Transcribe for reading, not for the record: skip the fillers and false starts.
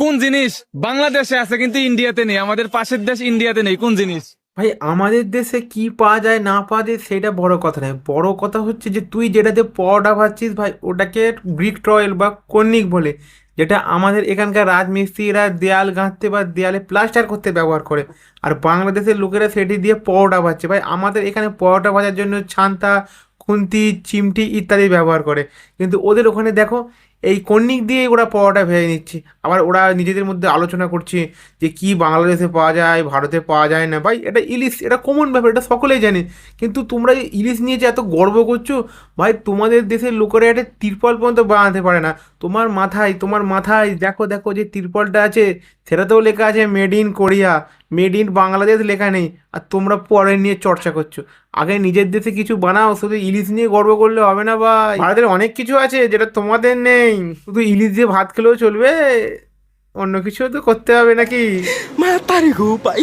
কোন জিনিস বাংলাদেশে আছে কিন্তু ইন্ডিয়াতে নেই, আমাদের পাশের দেশ ইন্ডিয়াতে নেই, কোন জিনিস? ভাই আমাদের দেশে কি পাওয়া যায় না পাওয়া যায় সেটা বড় কথা নয়, বড় কথা হচ্ছে যে তুই যেটাতে পরোটা ভাবছিস ভাই ওটাকে ব্রিক টয়েল বা কর্নিক বলে, যেটা আমাদের এখানকার রাজমিস্ত্রিরা দেয়াল গাঁথতে বা দেয়ালে প্লাস্টার করতে ব্যবহার করে। আর বাংলাদেশের লোকেরা সেটি দিয়ে পরোটা ভাজছে। ভাই আমাদের এখানে পরোটা ভাজার জন্য ছান্তা, খুন্তি, চিমটি ইত্যাদি ব্যবহার করে, কিন্তু ওদের ওখানে দেখো এই কর্নিক দিয়ে ওরা পরোটা ভেজে নিচ্ছে। আবার ওরা নিজেদের মধ্যে আলোচনা করছে যে কি বাংলাদেশে পাওয়া যায় ভারতে পাওয়া যায় না। ভাই এটা ইলিশ, এটা কমন ব্যাপার, এটা সকলেই জানে। কিন্তু তোমরা এই ইলিশ নিয়ে যে এত গর্ব করছো, ভাই তোমাদের দেশের লোকেরা একটা তিরপল পর্যন্ত বানাতে পারে না। তোমার মাথায় দেখো দেখো যে তিরপলটা আছে, সেটাতেও লেখা আছে made in Korea, made in Bangladesh লেখা নেই। আর তোমরা পরে নিয়ে চর্চা করছো। আগে নিজের দেশে কিছু বানাও, শুধু ইলিশ নিয়ে গর্ব করলে হবে না ভাই। ভারতের অনেক কিছু আছে যেটা তোমাদের নেই, শুধু ইলিশ দিয়ে ভাত খেলেও চলবে, অন্য কিছু তো করতে হবে নাকি? Matarigo, pai.